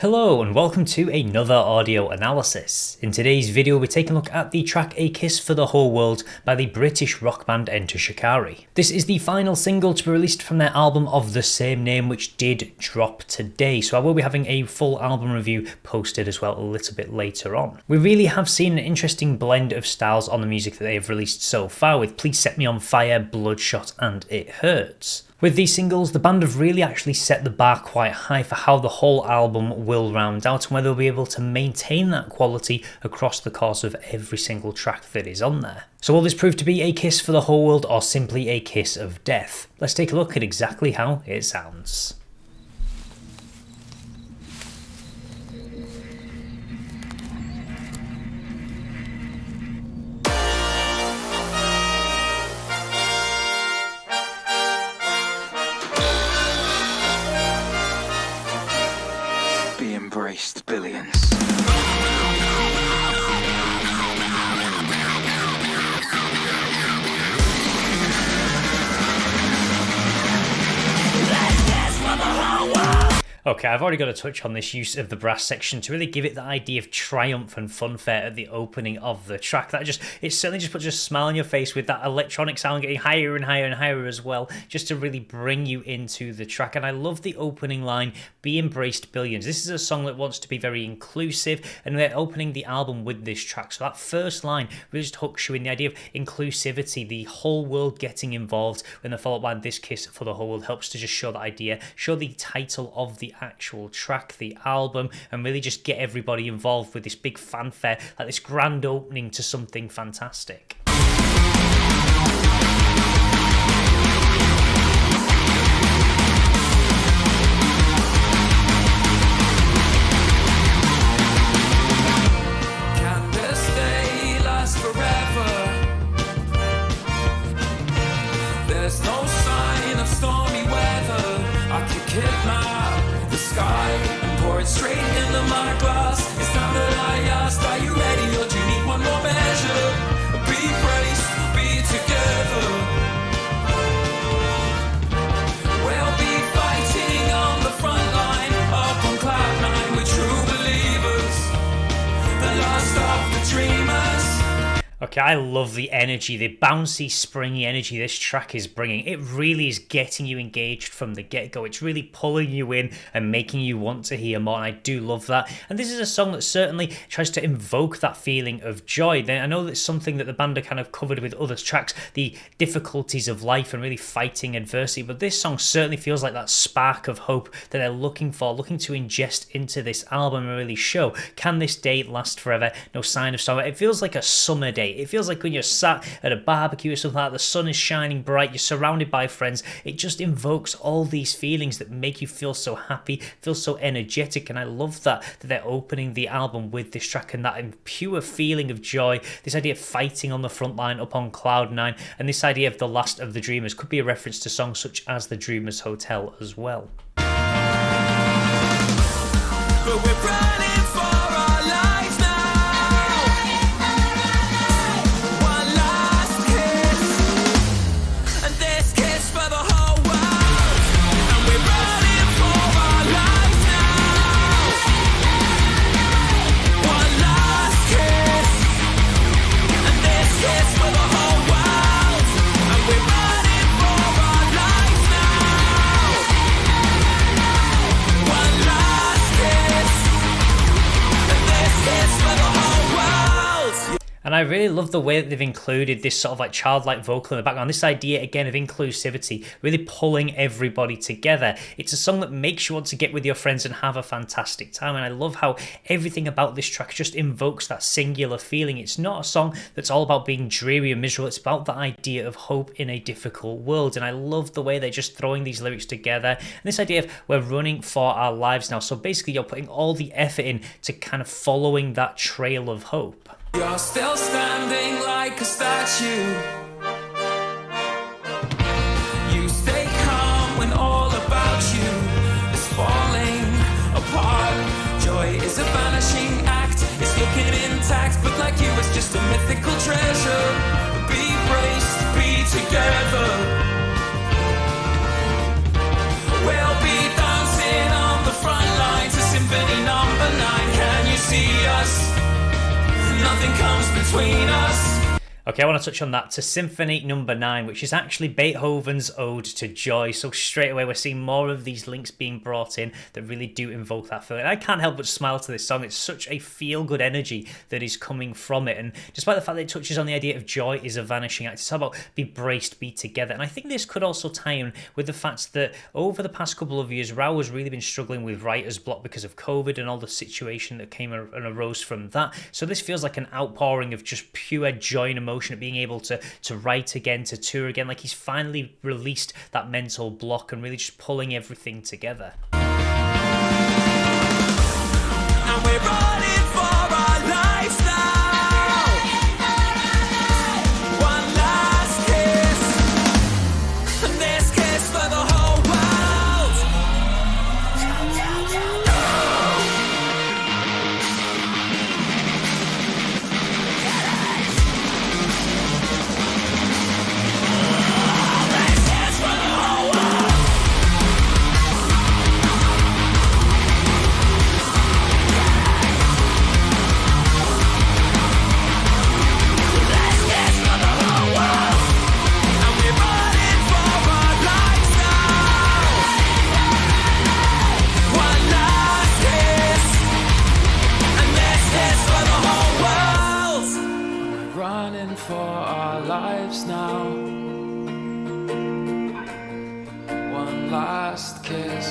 Hello and welcome to another audio analysis. In today's video we're taking a look at the track A Kiss for the Whole World by the British rock band Enter Shikari. This is the final single to be released from their album of the same name, which did drop today, so I will be having a full album review posted as well a little bit later on. We really have seen an interesting blend of styles on the music that they have released so far, with Please Set Me On Fire, Bloodshot and It Hurts. With these singles, the band have really actually set the bar quite high for how the whole album will round out and whether they'll be able to maintain that quality across the course of every single track that is on there. So will this prove to be a kiss for the whole world or simply a kiss of death? Let's take a look at exactly how it sounds. Embraced billions. Okay, I've already got to touch on this use of the brass section to really give it the idea of triumph and funfair at the opening of the track. It certainly just puts a smile on your face with that electronic sound getting higher and higher and higher as well, just to really bring you into the track. And I love the opening line, "Be Embraced Billions." This is a song that wants to be very inclusive, and they're opening the album with this track. So that first line really just hooks you in, the idea of inclusivity, the whole world getting involved, when the followed by "This Kiss for the Whole World" helps to just show that idea, show the title of the actual track, the album, and really just get everybody involved with this big fanfare, like this grand opening to something fantastic. Can this day last forever? There's no sign of stormy weather. I could kidnap the sky and pour it straight into my glass. It's time that I ask, are you ready or do you need one more measure? Be braced, be together. We'll be fighting on the front line, up on cloud nine with true believers, the last of the dreamers. Okay, I love the energy, the bouncy, springy energy this track is bringing. It really is getting you engaged from the get-go. It's really pulling you in and making you want to hear more, and I do love that. And this is a song that certainly tries to invoke that feeling of joy. I know that's something that the band are kind of covered with other tracks, the difficulties of life and really fighting adversity, but this song certainly feels like that spark of hope that they're looking for, looking to ingest into this album and really show, can this day last forever? No sign of summer. It feels like a summer day. It feels like when you're sat at a barbecue or something like that, the sun is shining bright, you're surrounded by friends. It just invokes all these feelings that make you feel so happy, feel so energetic, and I love that they're opening the album with this track and that pure feeling of joy, this idea of fighting on the front line up on cloud nine, and this idea of the last of the dreamers could be a reference to songs such as The Dreamers Hotel as well. But we're running for our lives now. One last kiss, and this kiss for the whole world. And we're running for our lives now. One last kiss, and this kiss for the whole world. And we're running for our lives now. One last kiss, and this kiss for the whole world. And I really love the way that they've included this sort of like childlike vocal in the background. This idea again of inclusivity, really pulling everybody together. It's a song that makes you want to get with your friends and have a fantastic time. And I love how everything about this track just invokes that singular feeling. It's not a song that's all about being dreary and miserable. It's about the idea of hope in a difficult world. And I love the way they're just throwing these lyrics together. And this idea of we're running for our lives now. So basically you're putting all the effort in to kind of following that trail of hope. You're still standing like a statue. You stay calm when all about you is falling apart. Joy is a vanishing act. It's looking intact, but like you, it's just a mythical treasure. Be braced, be together. We'll be dancing on the front lines, a symphony night. between us. Okay, I want to touch on that to Symphony Number 9, which is actually Beethoven's Ode to Joy. So straight away, we're seeing more of these links being brought in that really do invoke that feeling. I can't help but smile to this song. It's such a feel-good energy that is coming from it. And despite the fact that it touches on the idea of joy is a vanishing act, it's about be braced, be together. And I think this could also tie in with the fact that over the past couple of years, Rao has really been struggling with writer's block because of COVID and all the situation that came and arose from that. So this feels like an outpouring of just pure joy and emotion at being able to write again, to tour again, like he's finally released that mental block and really just pulling everything together. And we're running for our lives now. One last kiss, and this kiss for the whole world. For our lives now. One last kiss,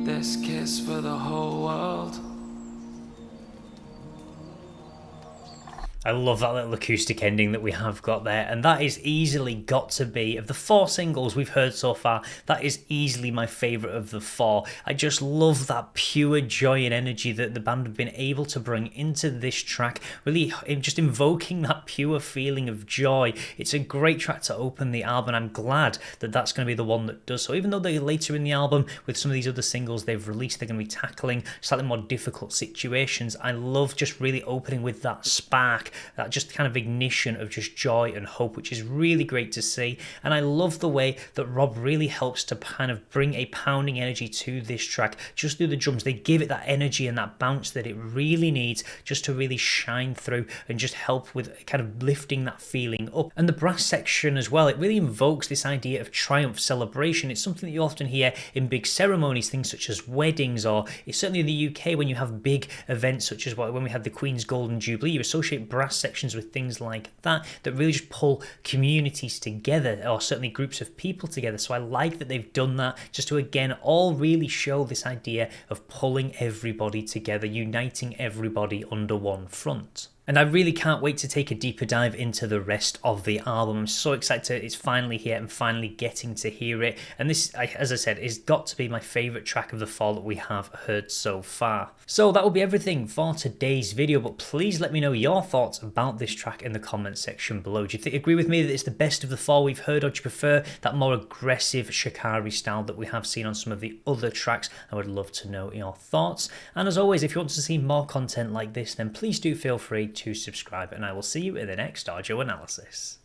this kiss for the whole world. I love that little acoustic ending that we have got there, and that is easily got to be, of the 4 singles we've heard so far, that is easily my favourite of the 4. I just love that pure joy and energy that the band have been able to bring into this track, really just invoking that pure feeling of joy. It's a great track to open the album, and I'm glad that that's going to be the one that does so. Even though they're later in the album, with some of these other singles they've released, they're going to be tackling slightly more difficult situations. I love just really opening with that spark, that just kind of ignition of just joy and hope, which is really great to see. And I love the way that Rob really helps to kind of bring a pounding energy to this track just through the drums. They give it that energy and that bounce that it really needs just to really shine through and just help with kind of lifting that feeling up. And the brass section as well, it really invokes this idea of triumph, celebration. It's something that you often hear in big ceremonies, things such as weddings, or it's certainly in the UK when you have big events such as when we had the Queen's Golden Jubilee, you associate brass sections with things like that really just pull communities together, or certainly groups of people together. So I like that they've done that just to again all really show this idea of pulling everybody together, uniting everybody under one front. And I really can't wait to take a deeper dive into the rest of the album. I'm so excited it's finally here and finally getting to hear it. And this, as I said, is got to be my favourite track of the fall that we have heard so far. So that will be everything for today's video, but please let me know your thoughts about this track in the comment section below. Do you agree with me that it's the best of the fall we've heard, or do you prefer that more aggressive Shikari style that we have seen on some of the other tracks? I would love to know your thoughts. And as always, if you want to see more content like this, then please do feel free to subscribe, and I will see you in the next audio analysis.